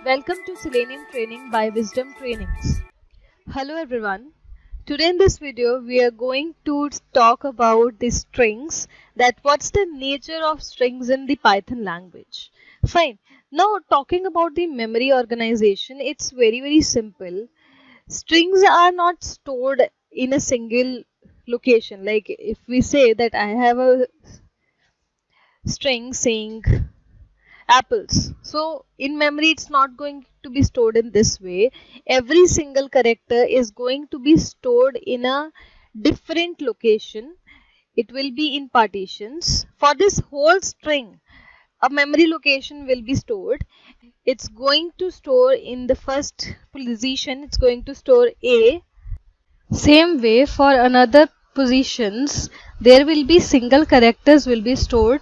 Welcome to Selenium Training by Wisdom Trainings. Hello everyone. Today in this video we are going to talk about the strings, that what's the nature of strings in the Python language. Fine. Now talking about the memory organization, it's very simple. Strings are not stored in a single location. Like if we say that I have a string saying apples, so in memory it's not going to be stored in this way. Every single character is going to be stored in a different location. It will be in partitions. For this whole string, a memory location will be stored. It's going to store in the first position, it's going to store A. Same way for another positions, there will be single characters will be stored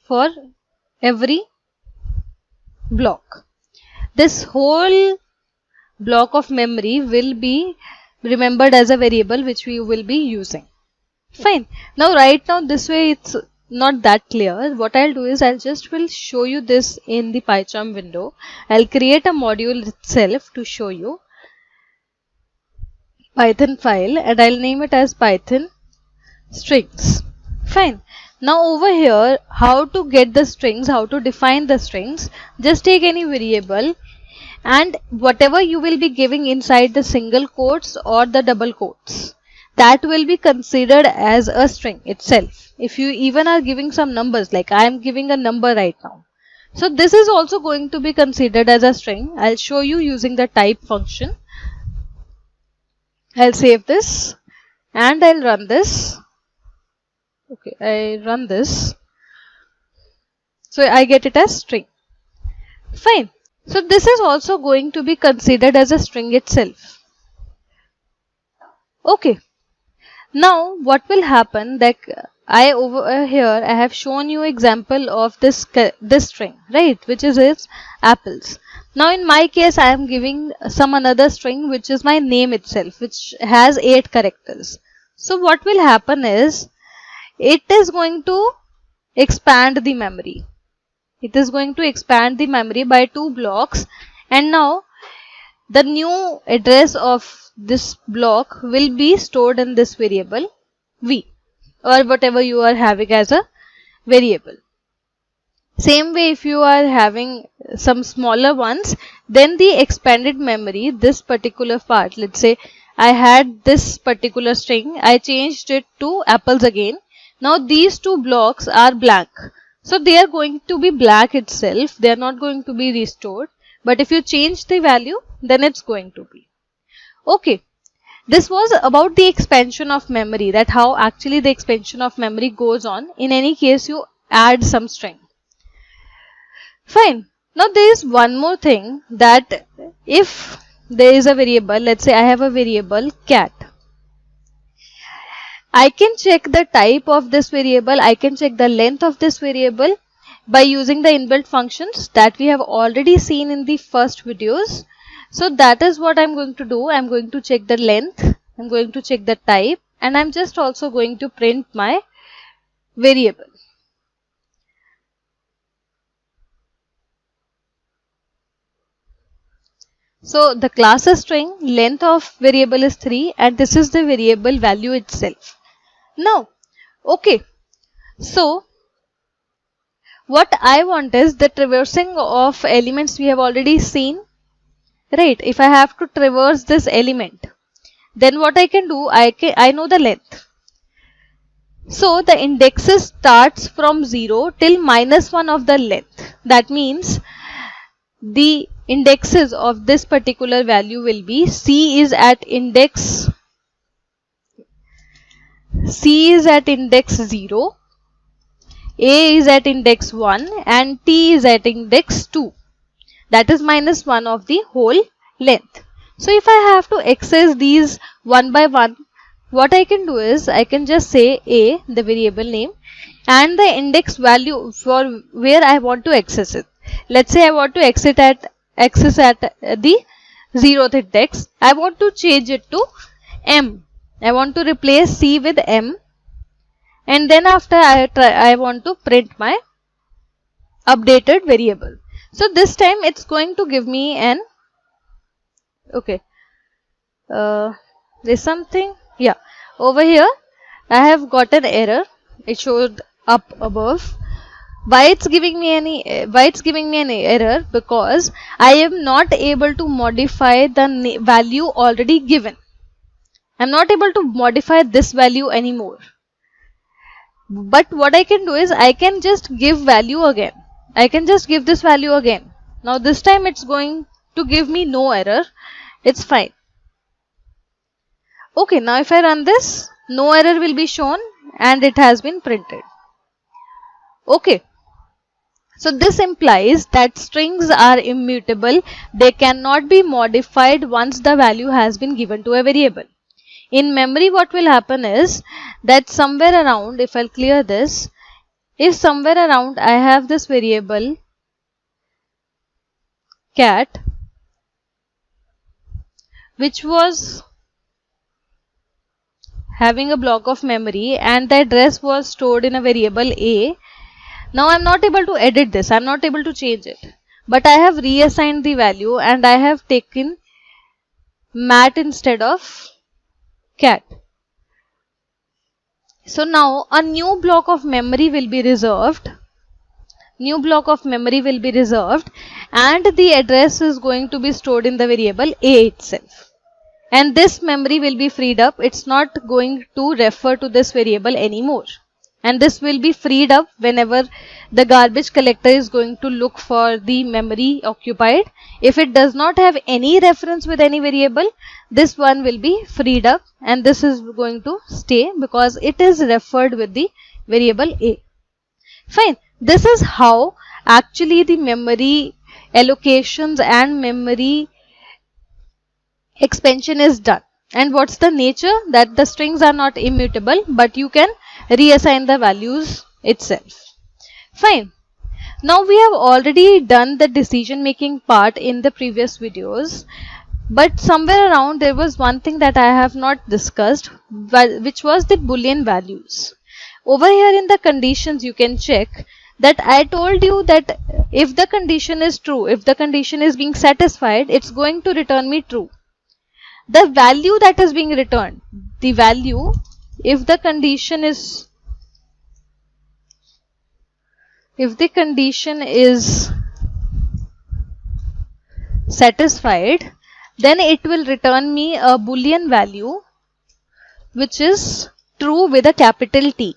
for every block. This whole block of memory will be remembered as a variable which we will be using. Fine. Now right now this way it's not that clear. What I'll do is I'll just will show you this in the PyCharm window. I'll create a module itself to show you Python file, and I'll name it as Python strings. Fine. Now over here, how to get the strings, how to define the strings, just take any variable and whatever you will be giving inside the single quotes or the double quotes, that will be considered as a string itself. If you even are giving some numbers, like I am giving a number right now, so this is also going to be considered as a string. I'll show you using the type function. I'll save this and I'll run this. Okay, I run this. So I get it as string. Fine. So this is also going to be considered as a string itself. Okay. Now what will happen, that I over here I have shown you example of this string, right, which is apples. Now in my case I am giving some another string which is my name itself, which has 8 characters. So what will happen is, it is going to expand the memory. It is going to expand the memory by 2 blocks, and now the new address of this block will be stored in this variable v, or whatever you are having as a variable. Same way, if you are having some smaller ones, then the expanded memory, this particular part, let's say I had this particular string, I changed it to apples again. Now these 2 blocks are blank. So they are going to be black itself. They are not going to be restored. But if you change the value, then it's going to be. Okay. This was about the expansion of memory, that how actually the expansion of memory goes on. In any case, you add some string. Fine. Now there is one more thing, that if there is a variable, let's say I have a variable cat. I can check the type of this variable, I can check the length of this variable by using the inbuilt functions that we have already seen in the first videos. So that is what I'm going to do. I'm going to check the length, I'm going to check the type, and I'm just also going to print my variable. So the class is string, length of variable is 3, and this is the variable value itself. Now, okay, so what I want is the traversing of elements we have already seen, right? If I have to traverse this element, then what I can do, I know the length. So the indexes starts from 0 till -1 of the length. That means the indexes of this particular value will be C is at index 0, A is at index 1, and T is at index 2. That is -1 of the whole length. So if I have to access these one by one, what I can do is I can just say A, the variable name, and the index value for where I want to access it. Let's say I want to access at the 0th index. I want to change it to M. I want to replace C with M, and then after I want to print my updated variable. So this time it's going to give me an, okay, there's something, yeah, over here I have got an error. It showed up above. Why it's giving me an error? Because I am not able to modify the value already given. I'm not able to modify this value anymore. But what I can do is I can just give value again. I can just give this value again. Now this time it's going to give me no error. It's fine. Okay, now if I run this, no error will be shown and it has been printed. Okay. So this implies that strings are immutable. They cannot be modified once the value has been given to a variable. In memory, what will happen is that somewhere around, if I'll clear this, if somewhere around I have this variable cat, which was having a block of memory and the address was stored in a variable A. Now I'm not able to edit this, I'm not able to change it. But I have reassigned the value and I have taken mat instead of cat. So now a new block of memory will be reserved. And the address is going to be stored in the variable A itself. And this memory will be freed up. It's not going to refer to this variable anymore. And this will be freed up whenever the garbage collector is going to look for the memory occupied. If it does not have any reference with any variable, this one will be freed up and this is going to stay because it is referred with the variable A. Fine. This is how actually the memory allocations and memory expansion is done. And what's the nature? That the strings are not immutable, but you can reassign the values itself. Fine. Now we have already done the decision making part in the previous videos, but somewhere around there was one thing that I have not discussed, which was the Boolean values. Over here in the conditions you can check that I told you that if the condition is true, if the condition is being satisfied, it's going to return me true. The value that is being returned, the value, if the condition is satisfied, then it will return me a Boolean value which is true with a capital T.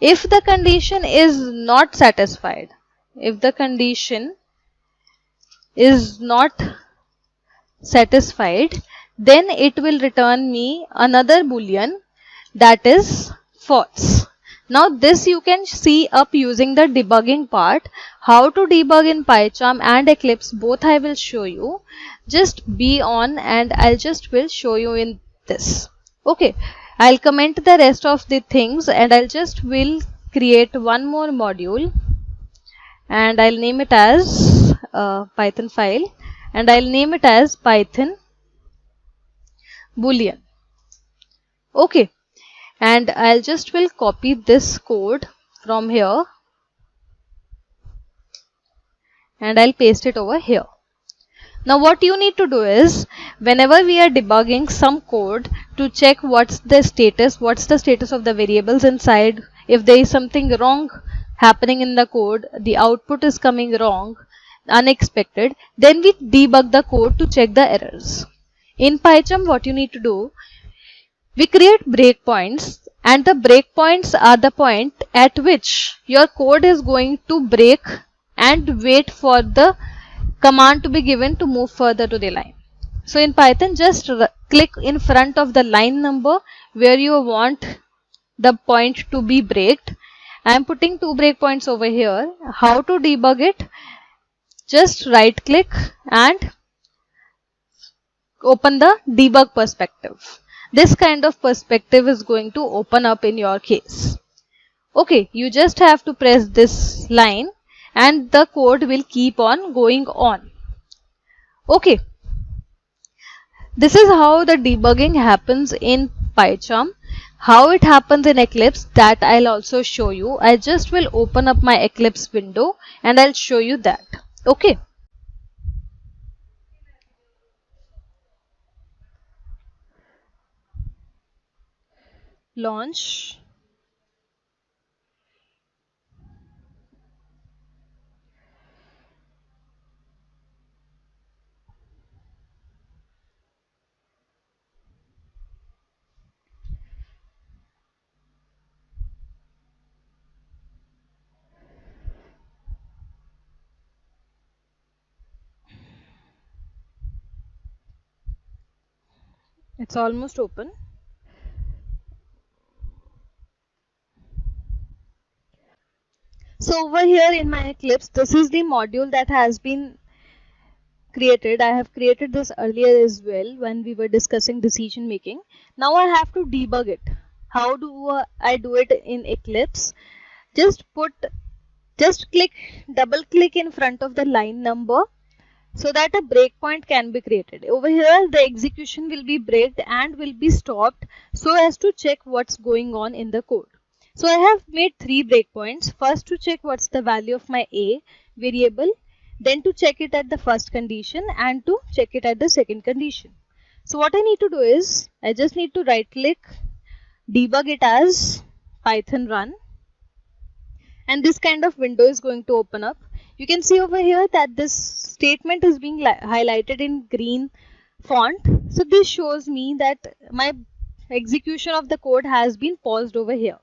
If the condition is not satisfied, then it will return me another Boolean, that is false. Now this you can see up using the debugging part. How to debug in PyCharm and Eclipse, both I will show you. Just be on and I'll just will show you in this. Okay, I'll comment the rest of the things and I'll just will create one more module and I'll name it as Python file and I'll name it as Python Boolean. Okay, and I'll just will copy this code from here and I'll paste it over here. Now what you need to do is, whenever we are debugging some code, to check what's the status of the variables inside. If there is something wrong happening in the code, the output is coming wrong, unexpected, then we debug the code to check the errors. In PyCharm, what you need to do, we create breakpoints, and the breakpoints are the point at which your code is going to break and wait for the command to be given to move further to the line. So in Python, just click in front of the line number where you want the point to be breaked. I am putting 2 breakpoints over here. How to debug it? Just right click and open the debug perspective. This kind of perspective is going to open up in your case. Okay, you just have to press this line and the code will keep on going on. Okay, this is how the debugging happens in PyCharm. How it happens in Eclipse, that I'll also show you. I just will open up my Eclipse window and I'll show you that. Okay. Launch. It's almost open. So over here in my Eclipse, this is the module that has been created. I have created this earlier as well when we were discussing decision making. Now I have to debug it. How do I do it in Eclipse? Just double click in front of the line number so that a breakpoint can be created. Over here the execution will be braked and will be stopped so as to check what's going on in the code. So I have made 3 breakpoints. First to check what's the value of my A variable, then to check it at the first condition and to check it at the second condition. So what I need to do is I just need to right click, debug it as Python run, and this kind of window is going to open up. You can see over here that this statement is being highlighted in green font. So this shows me that my execution of the code has been paused over here.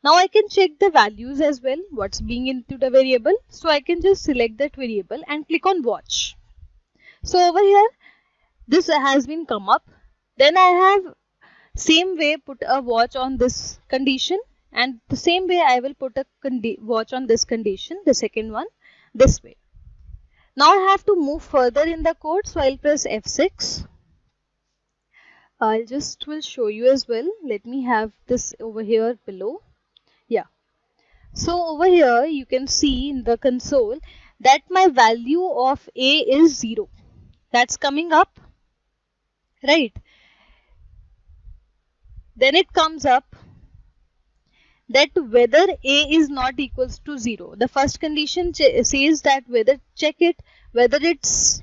Now I can check the values as well, what's being into the variable. So I can just select that variable and click on watch. So over here this has been come up. Then I have same way put a watch on this condition, and the same way I will put a watch on this condition, the second one, this way. Now I have to move further in the code, so I'll press F6. I'll just will show you as well. Let me have this over here below. Yeah. So over here you can see in the console that my value of A is 0. That's coming up, right? Then it comes up that whether A is not equals to 0. The first condition says that check it whether it's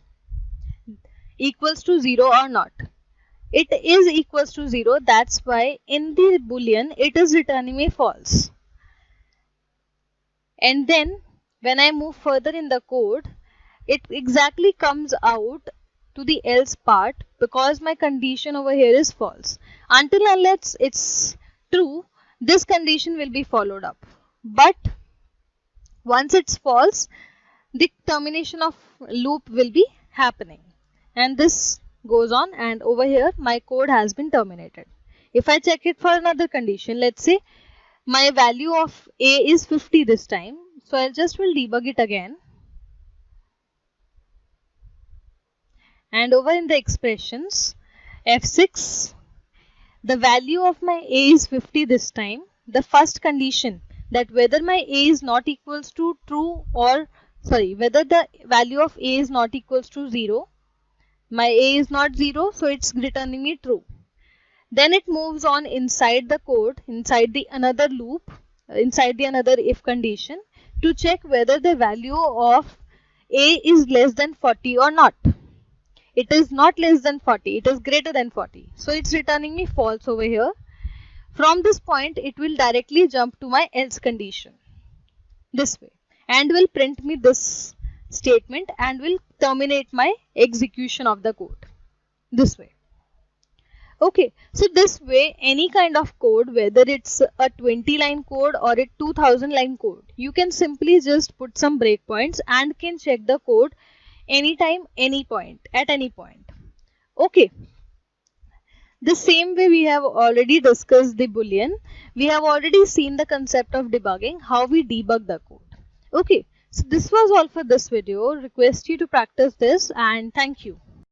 equals to 0 or not. It is equals to 0. That's why in the boolean it is returning me false. And then when I move further in the code, it exactly comes out to the else part because my condition over here is false. Until unless it's true, this condition will be followed up. But once it's false, the termination of loop will be happening. And this goes on, and over here my code has been terminated. If I check it for another condition, let's say my value of A is 50 this time. So I just will debug it again. And over in the expressions, F6, the value of my A is 50 this time. The first condition, that whether my A is not equals to true or whether the value of A is not equals to 0. My A is not 0, so it's returning me true. Then it moves on inside the code, inside the another loop, inside the another if condition, to check whether the value of A is less than 40 or not. It is not less than 40, it is greater than 40. So it's returning me false over here. From this point, it will directly jump to my else condition this way and will print me this statement and will terminate my execution of the code this way. Okay, so this way any kind of code, whether it's a 20-line code or a 2000-line code, you can simply just put some breakpoints and can check the code anytime, any point, at any point. Okay. The same way we have already discussed the boolean. We have already seen the concept of debugging, how we debug the code. Okay. So this was all for this video. Request you to practice this, and thank you.